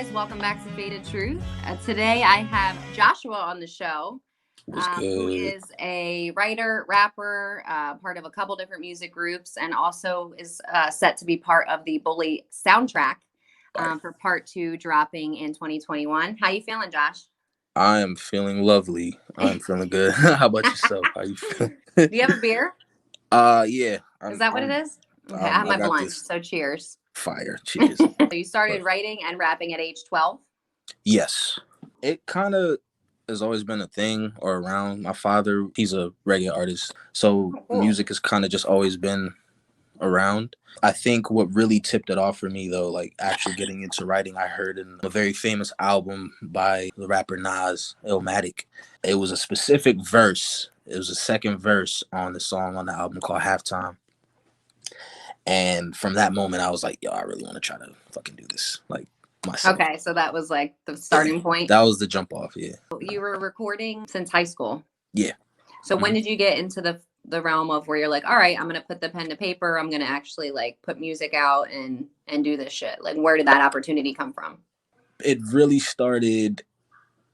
guys, welcome back to Faded Truth. Today I have Joshua on the show, who is a writer, rapper, part of a couple different music groups, and also is set to be part of the Bully soundtrack for part 2 dropping in 2021. How you feeling, Josh? I am feeling lovely. I'm feeling good. How about yourself? How you feeling? Do you have a beer? Yeah. Is that what it is? Okay, I have my blunt, so cheers. Fire. Cheers. So you started writing and rapping at age 12? Yes. It kind of has always been a thing or around. My father, he's a reggae artist. So music has kind of just always been around. I think what really tipped it off for me, though, like actually getting into writing, I heard in a very famous album by the rapper Nas, Illmatic. It was a specific verse. It was a second verse on the song on the album called Halftime. And from that moment, I was like, yo, I really want to try to fucking do this, like, myself. Okay, so that was like the starting point? That was the jump off, yeah. You were recording since high school? Yeah. So when did you get into the realm of where you're like, all right, I'm going to put the pen to paper, I'm going to actually like put music out and do this shit? Like, where did that opportunity come from? It really started,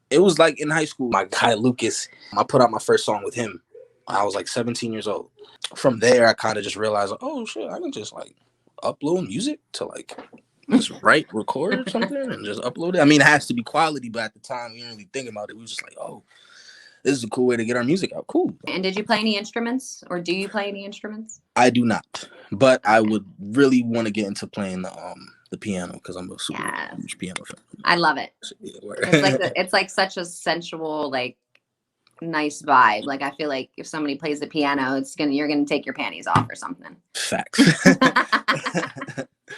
it was like in high school. My guy, Lucas, I put out my first song with him. I was like 17 years old. From there, I kind of just realized, like, oh shit, I can just like upload music to like just write, record or something and just upload it. I mean, it has to be quality, but at the time, we didn't really think about it. We were just like, oh, this is a cool way to get our music out. Cool. And did you play any instruments, or do you play any instruments? I do not, but I would really want to get into playing the piano because I'm a super huge piano fan. I love it. So, yeah, it's like such a sensual, like, nice vibe. Like, I feel like if somebody plays the piano, you're gonna take your panties off or something. Facts.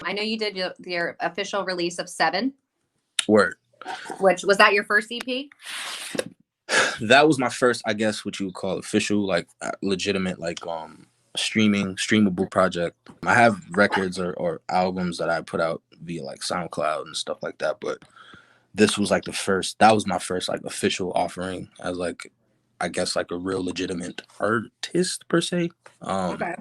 I know you did your official release of 7. Word. Which was that your first EP? That was my first, I guess, what you would call official, like legitimate, like streamable project. I have records or albums that I put out via like SoundCloud and stuff like that, but this was like that was my first like official offering as like, I guess, like a real legitimate artist per se. Okay.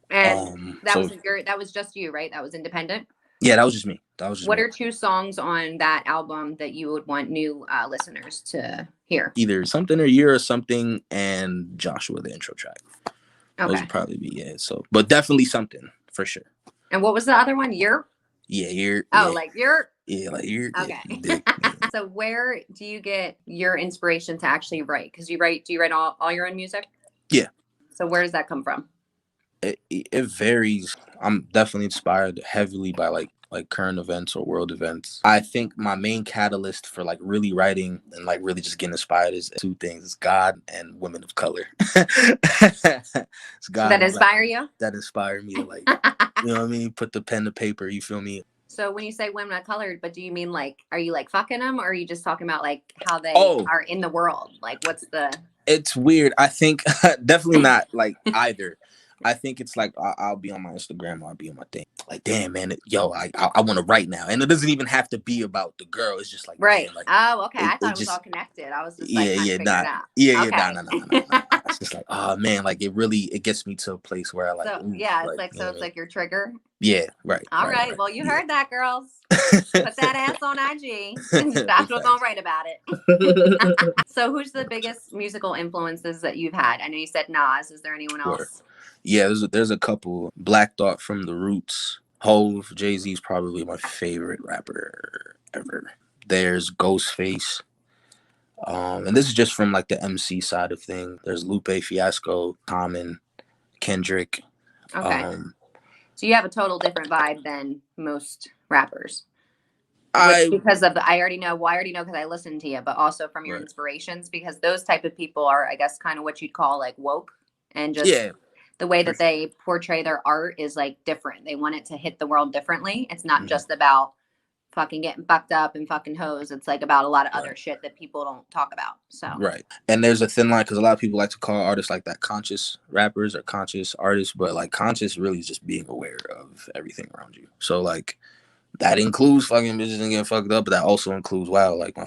And that was just you, right? That was independent? Yeah, that was just me. What are 2 songs on that album that you would want new listeners to hear? Either Something or Year or Something and Joshua, the intro track. Okay. Those would probably be, yeah. So, but definitely Something for sure. And what was the other one? Year? Yeah, Year. Oh, yeah. Like Year? Yeah, like Year. Okay. Yeah. So where do you get your inspiration to actually write? Because do you write all your own music? Yeah. So where does that come from? It varies. I'm definitely inspired heavily by like current events or world events. I think my main catalyst for like really writing and like really just getting inspired is 2 things: it's God and women of color. It's God that inspire you? That inspire me to like, you know what I mean? Put the pen to paper. You feel me? So when you say women of color, but do you mean like, are you like fucking them, or are you just talking about like how they are in the world? Like, what's the? It's weird. I think definitely not like either. I think it's like I'll be on my Instagram, I'll be on my thing. Like, damn, man, I want to write now, and it doesn't even have to be about the girl. It's just like, right. Man, like, oh, okay. I thought it was all connected. I was just like, no. It's just like, oh man, like it gets me to a place where I like. So, it's like your trigger. Yeah, right. All right. Well, you heard that, girls. Put that ass on IG. Joshua's gonna write about it. So, who's the biggest musical influences that you've had? I know you said Nas. Is there anyone else? Yeah, there's a couple. Black Thought from The Roots. Hove, Jay-Z's probably my favorite rapper ever. There's Ghostface. And this is just from like the MC side of things. There's Lupe Fiasco, Common, Kendrick. Okay. So you have a total different vibe than most rappers. Because of I already know because I listened to you, but also from your inspirations, because those type of people are, I guess, kind of what you'd call like woke, and just the way that they portray their art is like different. They want it to hit the world differently. It's not just about fucking getting fucked up and fucking hoes. It's like about a lot of other shit that people don't talk about. So and there's a thin line, because a lot of people like to call artists like that conscious rappers or conscious artists, but like conscious really is just being aware of everything around you. So like that includes fucking bitches and getting fucked up, but that also includes, wow, like my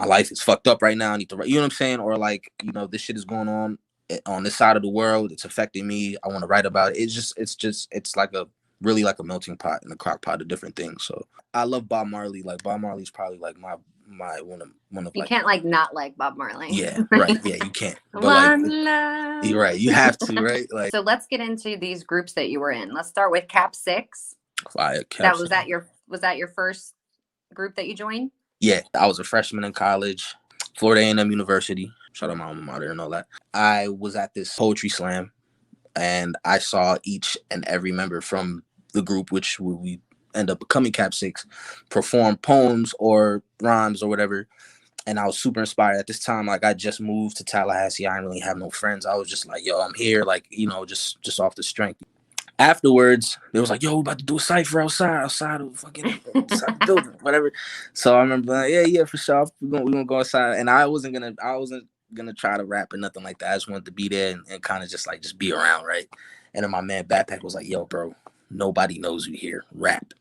life is fucked up right now, I need to write, you know what I'm saying? Or like, this shit is going on this side of the world, it's affecting me, I want to write about it. It's like really like a melting pot and a crock pot of different things. So I love Bob Marley. Like Bob Marley's probably like my one of you like, can't like not like Bob Marley. Yeah, right. Yeah, you can't. But One love. You're right. You have to, right? Like, so let's get into these groups that you were in. Let's start with Cap Six. Fire, that was that your first group that you joined? Yeah, I was a freshman in college, Florida A&M University. Shout out my alma mater and all that. I was at this poetry slam, and I saw each and every member from the group, which we end up becoming Cap Six, perform poems or rhymes or whatever. And I was super inspired at this time. Like, I just moved to Tallahassee. I didn't really have no friends. I was just like, yo, I'm here. Like, you know, just off the strength. Afterwards, they was like, yo, we're about to do a cypher outside of fucking outside the building, whatever. So I remember, like, yeah, for sure. We're gonna go outside. And I wasn't gonna try to rap or nothing like that. I just wanted to be there and kind of just be around, right? And then my man Backpack was like, yo, bro, nobody knows you here. Rap.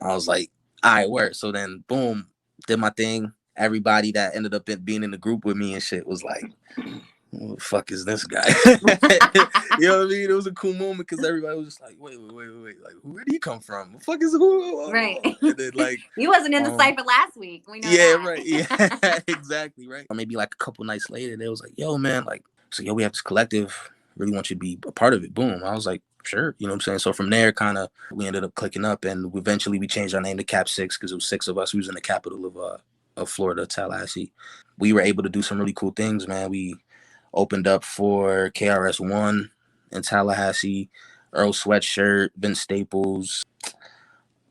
I was like, all right, word. So then boom, did my thing. Everybody that ended up being in the group with me and shit was like, who the fuck is this guy? You know what I mean? It was a cool moment because everybody was just like, wait. Like, where did he come from? The fuck is who? Right. And then, like, he wasn't in the cypher last week. We know that. Right. Yeah, exactly. Right. Or maybe like a couple nights later, they was like, yo, man, like, so yo, we have this collective. Really want you to be a part of it. Boom. I was like, sure. You know what I'm saying? So from there, kind of, we ended up clicking up, and eventually we changed our name to Cap Six because it was 6 of us. We was in the capital of Florida, Tallahassee. We were able to do some really cool things, man. We opened up for KRS One in Tallahassee, Earl Sweatshirt, Vince Staples,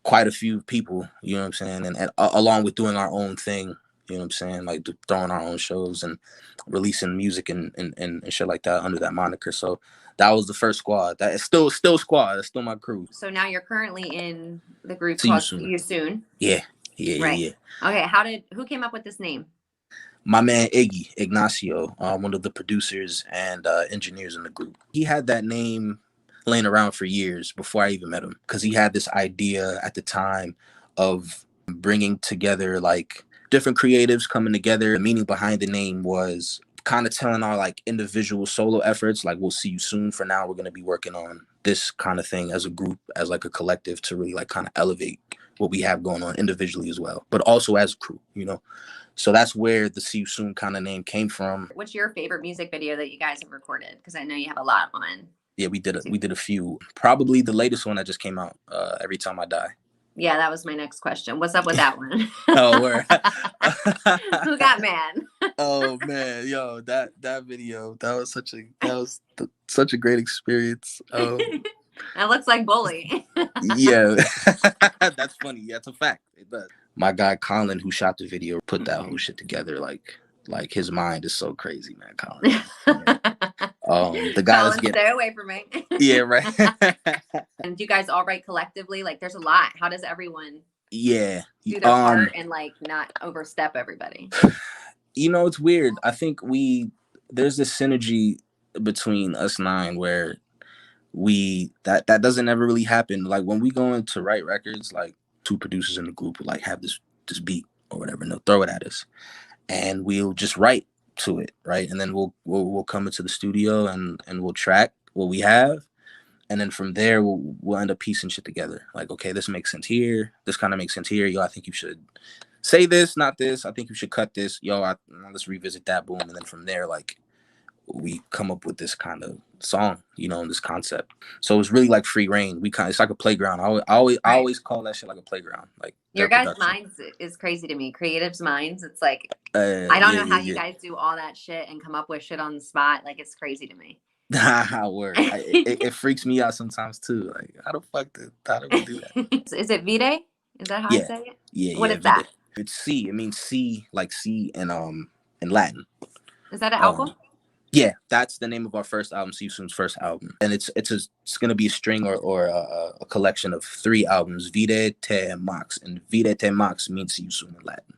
quite a few people, you know what I'm saying? And along with doing our own thing, you know what I'm saying? Like throwing our own shows and releasing music and shit like that under that moniker. So that was the first squad. That is still squad. That's still my crew. So now you're currently in the group See called See You Soon. Yeah. Right. Yeah. Okay, who came up with this name? My man Ignacio, one of the producers and engineers in the group. He had that name laying around for years before I even met him, because he had this idea at the time of bringing together like different creatives coming together. The meaning behind the name was kind of telling our like individual solo efforts, like, we'll see you soon. For now, we're going to be working on this kind of thing as a group, as like a collective, to really like kind of elevate what we have going on individually as well, but also as a crew, you know. So that's where the See You Soon kind of name came from. What's your favorite music video that you guys have recorded? Because I know you have a lot on. Yeah, we did a few. Probably the latest one that just came out, Every Time I Die. Yeah, that was my next question. What's up with that one? Oh, where? Who got mad? Oh man, yo, that video, that was such a great experience. That looks like bully. Yeah, that's funny. Yeah, it's a fact. It does. My guy Colin, who shot the video, put that whole shit together. Like his mind is so crazy, man. Colin. The guy Colin, stay away from me. Yeah, right. And do you guys all write collectively? Like, there's a lot. How does everyone? Yeah. Do their part and like not overstep everybody? You know, it's weird. I think there's this synergy between us 9 where that doesn't ever really happen. Like when we go in to write records, like 2 producers in the group will like have this beat or whatever, and they'll throw it at us, and we'll just write to it, right? And then we'll come into the studio and we'll track what we have, and then from there we'll end up piecing shit together. Like, okay, this makes sense here. This kind of makes sense here. Yo, I think you should say this, not this. I think you should cut this. Yo, let's revisit that. Boom, and then from there, like, we come up with this kind of song, you know, and this concept. So it's really like free reign. It's like a playground. I always call that shit like a playground. Like, your guys' minds is crazy to me. Creatives' minds. It's like, I don't know how you guys do all that shit and come up with shit on the spot. Like, it's crazy to me. Word. It freaks me out sometimes too. Like, how do we do that? Is it Vide? Is that how I say it? Yeah. What is that? It's C. It means C, like C in Latin. Is that an album? Yeah, that's the name of our first album, See You Soon's first album. And it's gonna be a string or a collection of 3 albums, Vide, Te, and Max. And Vide, Te, Max means See You Soon in Latin.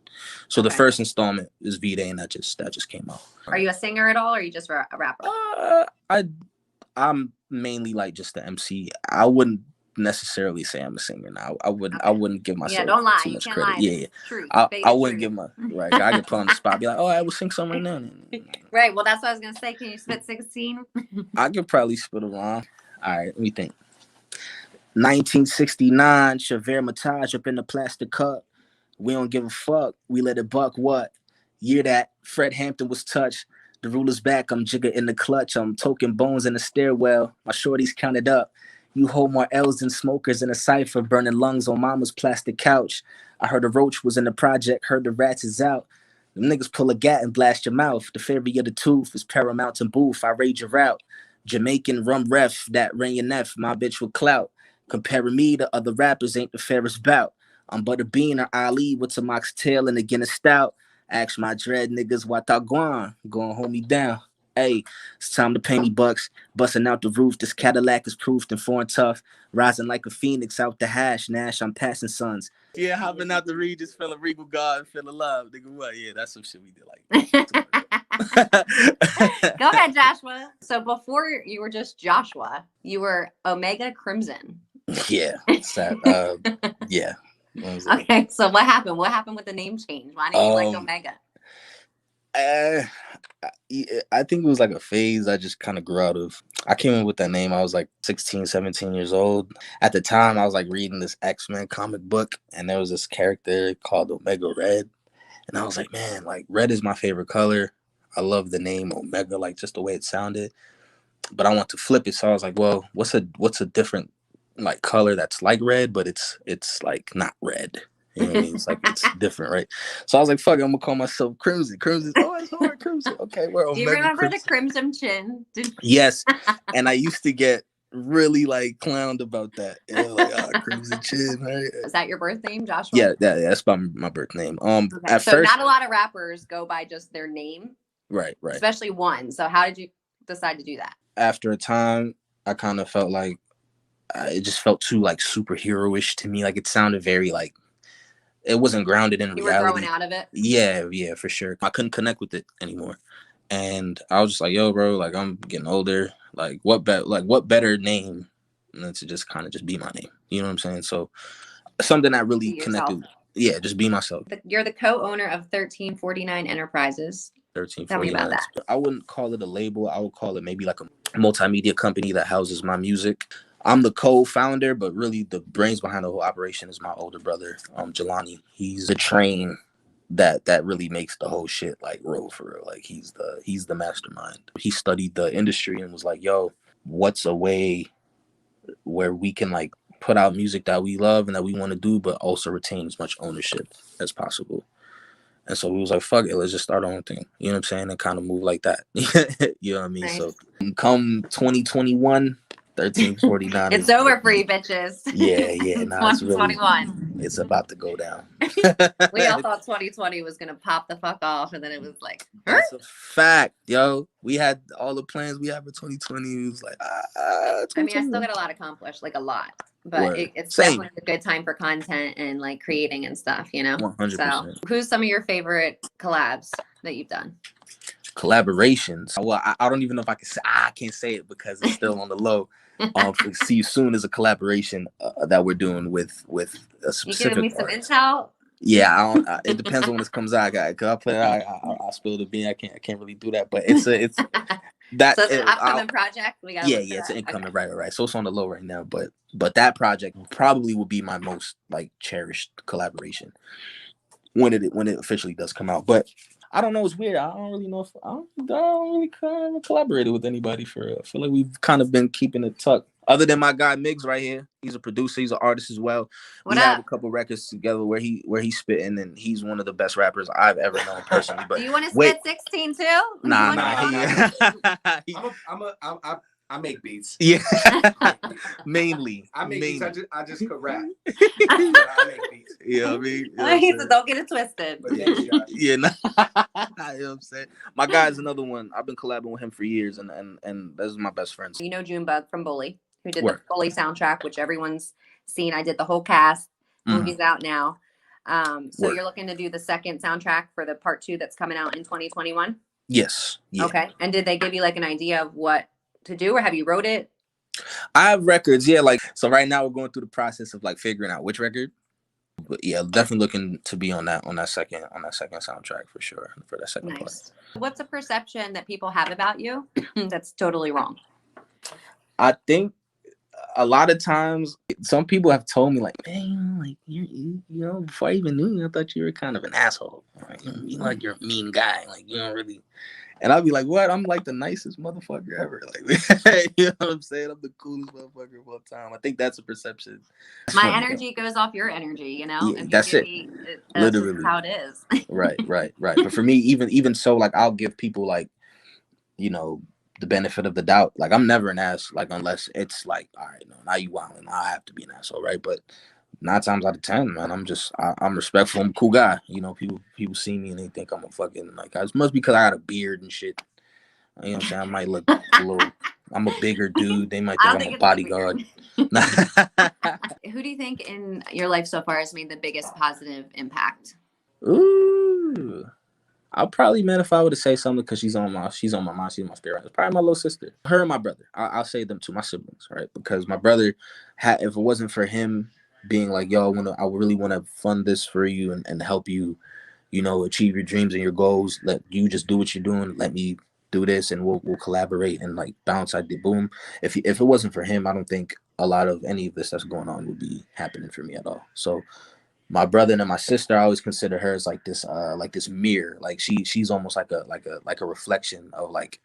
So the first installment is Vide, and that just came out. Are you a singer at all, or are you just a rapper? I'm mainly like just the MC. I wouldn't necessarily say I'm a singer now. I wouldn't give myself don't lie. too much You can't credit. lie. Yeah. Truth. I wouldn't give my right. I get put on the spot. Be like, oh, I will sing something right now. Right. Well, that's what I was gonna say. Can you spit 16? I could probably spit a rhyme. All right, let me think. 1969, Chevere Matage up in the plastic cup. We don't give a fuck. We let it buck what? Year that Fred Hampton was touched. The ruler's back. I'm jigger in the clutch. I'm toking bones in the stairwell. My shorties counted up. You hold more L's than smokers in a cipher, burning lungs on mama's plastic couch. I heard a roach was in the project. Heard the rats is out. Them niggas pull a gat and blast your mouth. The fairy of the tooth is Paramount and Booth. I raid your route. Jamaican rum ref, that ring your neff. My bitch with clout. Comparing me to other rappers ain't the fairest bout. I'm Butterbean or Ali with some oxtail and a Guinness stout. Ask my dread niggas what I going hold me down. Hey, it's time to pay me bucks. Busting out the roof, this Cadillac is proofed and foreign tough. Rising like a phoenix out the hash. Nash, I'm passing sons. Yeah, hopping out the Regis, feeling regal God, feeling love. Nigga, what? Yeah, that's some shit we did like. Go ahead, Joshua. So before you were just Joshua, you were Omega Crimson. Yeah. Yeah. Okay, so what happened? What happened with the name change? Why didn't you like Omega? I think it was like a phase I just kind of grew out of. I came in with that name. I was like 16, 17 years old. At the time, I was like reading this X-Men comic book, and there was this character called Omega Red. And I was like, man, like red is my favorite color. I love the name Omega, like just the way it sounded. But I want to flip it. So I was like, well, what's a different like color that's like red, but it's like not red. You know what I mean? It's like it's different, right? So I was like, fuck it, I'm gonna call myself Crimson. Crimson. Oh, it's hard, Crimson. Okay, we're Omega. Do you remember Crimson. the Crimson Chin? Yes. And I used to get really like clowned about that. You know, like, Crimson Chin, right? Is that your birth name, Joshua? Yeah, that's my birth name. Okay. At so first, not a lot of rappers go by just their name. Right. Especially one. So how did you decide to do that? After a time, I kind of felt like it just felt too like superhero-ish to me. Like it sounded very like it wasn't grounded in reality. You were growing out of it? Yeah, for sure. I couldn't connect with it anymore. And I was just like, yo, bro, like I'm getting older. Like what better name than to just kind of just be my name. You know what I'm saying? So something that really connected. Yeah, just be myself. You're the co-owner of 1349 Enterprises. 1349. Tell me about that. I wouldn't call it a label. I would call it maybe like a multimedia company that houses my music. I'm the co-founder, but really the brains behind the whole operation is my older brother, Jelani. He's the train that really makes the whole shit like roll for real. Like he's the mastermind. He studied the industry and was like, yo, what's a way where we can like put out music that we love and that we want to do, but also retain as much ownership as possible. And so we was like, fuck it, let's just start our own thing. You know what I'm saying? And kind of move like that. You know what I mean? Nice. So come 2021, 1349. It's over for you bitches. Yeah. Nah, 2021. It's about to go down. We all thought 2020 was going to pop the fuck off. And then it was like, that's a fact, yo. We had all the plans we had for 2020. It was like, I mean, I still got a lot accomplished, like a lot. But it's definitely a good time for content and like creating and stuff, you know? 100%. So who's some of your favorite collabs that you've done? Collaborations. Well, I don't even know if I can say, I can't say it because it's still on the low. See You Soon is a collaboration that we're doing with a specific. You giving me some intel? Yeah, it depends on when this comes out. Cause I put it out, I'll spill the bean. I can't really do that, but it's that. So it's an upcoming project. We got it's an incoming, okay. Right. So it's on the low right now, but that project probably will be my most like cherished collaboration when it officially does come out. But I don't know. It's weird. I don't really know if I don't really kind of collaborated with anybody for it. I feel like we've kind of been keeping it tucked. Other than my guy Miggs right here, he's a producer, he's an artist as well. We have a couple records together where he's spitting, and he's one of the best rappers I've ever known personally. But do you want to spit 16 too? Nah. I make beats. Yeah, mainly. I make beats. I just could rap. I make beats. Yeah, I mean, he said, don't get it twisted. Yeah, nah. You know what I'm saying? My guy's another one. I've been collabing with him for years, and this is my best friend. You know Junebug from Bully, who did the Bully soundtrack, which everyone's seen. I did the whole cast. Movie's out now. So you're looking to do the second soundtrack for the part 2 that's coming out in 2021? Yes. Yeah. Okay. And did they give you like an idea of what to do, or have you wrote it? I have records, yeah. Like, so right now we're going through the process of like figuring out which record. But yeah, definitely looking to be on that second soundtrack for sure, for that second part. What's a perception that people have about you that's totally wrong? I think a lot of times Some people have told me like, man, like you know, before I even knew you, I thought you were kind of an asshole. Like, you know, like you're a mean guy. Like you don't really. And I'll be like, what? I'm like the nicest motherfucker ever. Like, you know what I'm saying? I'm the coolest motherfucker of all time. I think that's a perception. My energy goes off your energy, you know? Yeah, that's it. That's literally how it is. Right. But for me, even so, like I'll give people like, you know, the benefit of the doubt. Like I'm never an ass, like unless it's like, all right, no, now you wilding. I have to be an asshole, right? But 9 times out of 10, man, I'm respectful. I'm a cool guy. You know, people see me and they think I'm a fucking like. It must be because I got a beard and shit. You know what I'm saying? I might look a little. I'm a bigger dude. They might think I'm a bodyguard. Who do you think in your life so far has made the biggest positive impact? Ooh, I'll probably, man, if I were to say something, because she's on my mind, she's my spirit. It's probably my little sister, her and my brother. I'll say them to my siblings, right? Because my brother if it wasn't for him being like, yo, I really want to fund this for you and help you, you know, achieve your dreams and your goals. Let you just do what you're doing. Let me do this and we'll collaborate and like bounce. I did boom. If it wasn't for him, I don't think a lot of any of this that's going on would be happening for me at all. So my brother and my sister, I always consider her as like this mirror. Like she's almost like a reflection of like,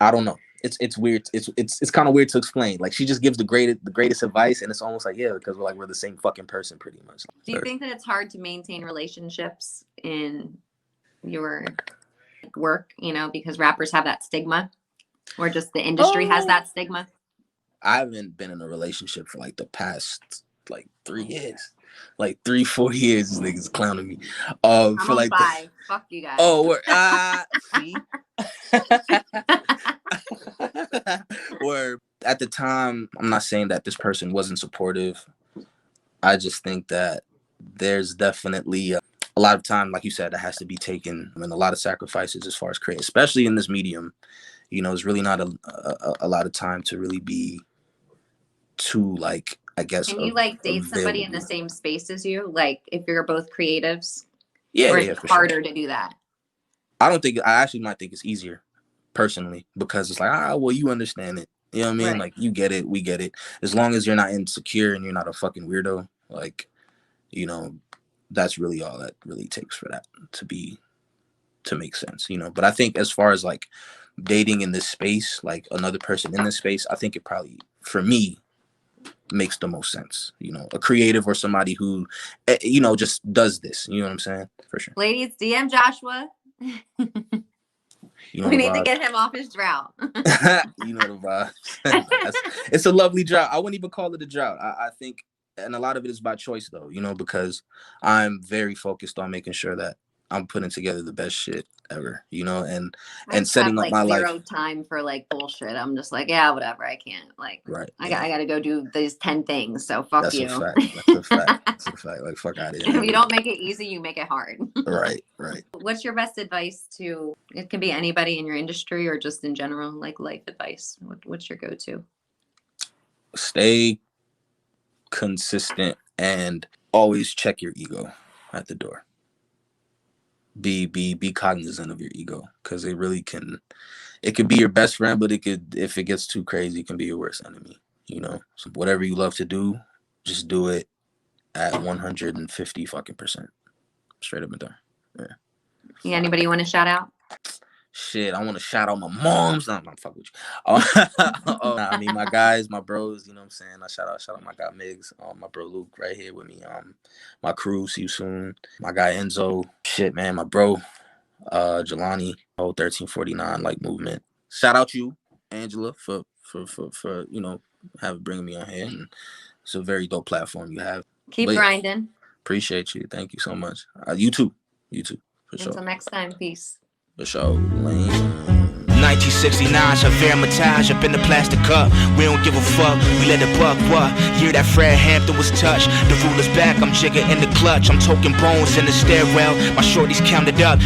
I don't know. It's weird. It's kind of weird to explain. Like she just gives the greatest advice, and it's almost like, yeah, because we're the same fucking person pretty much. Do you think that it's hard to maintain relationships in your work, you know, because rappers have that stigma, or just the industry has that stigma? I haven't been in a relationship for like the past like 3 years. Like 3-4 years, this nigga's clowning me. I'm for on like 5. Fuck you guys. Oh, see. Or at the time, I'm not saying that this person wasn't supportive. I just think that there's definitely a lot of time, like you said, that has to be taken, and a lot of sacrifices as far as creating, especially in this medium. You know, it's really not a lot of time to really be too, like, I guess. Can you like date somebody in the same space as you? Like if you're both creatives? Yeah, or yeah, it's for harder sure to do that? I actually might think it's easier personally, because it's like, well, you understand it. You know what I mean? Right. Like you get it, we get it. As long as you're not insecure and you're not a fucking weirdo, like, you know, that's really all that really takes for that to make sense, you know. But I think as far as like dating in this space, like another person in this space, I think it probably, for me, makes the most sense, you know, a creative or somebody who, you know, just does this, you know what I'm saying? For sure. Ladies, DM Joshua. You know, we need to get him off his drought. You know the vibe. It's a lovely drought. I wouldn't even call it a drought. I think, and a lot of it is by choice though, you know, because I'm very focused on making sure that I'm putting together the best shit ever, you know, and setting up my life. Zero time for like bullshit. I'm just like, yeah, whatever. I can't. Like, right. I got to go do these 10 things. So fuck That's you. That's a fact. That's a fact. Like, fuck out of here. If you don't make it easy, you make it hard. Right. What's your best advice to? It can be anybody in your industry or just in general, like life advice. What's your go-to? Stay consistent and always check your ego at the door. Be cognizant of your ego, because it really can. It could be your best friend, but it could, if it gets too crazy, it can be your worst enemy. You know, so whatever you love to do, just do it at 150 fucking percent, straight up and down. Yeah. Anybody you want to shout out? Shit, I want to shout out my moms. Nah, I'm fuck with you. I mean, my guys, my bros, you know what I'm saying? I shout out my guy Migs, my bro Luke right here with me. My crew, see you soon. My guy Enzo, shit, man, my bro, Jelani, 1349, like movement. Shout out you, Angela, for you know, bringing me on here. And it's a very dope platform you have. Keep grinding. Appreciate you. Thank you so much. You too, for sure. Until next time, peace. For sure. 1969, Javert Matage up in the plastic cup. We don't give a fuck, we let it buck. What? Year that Fred Hampton was touched. The ruler's back, I'm jigger in the clutch. I'm toking bones in the stairwell. My shorties counted up.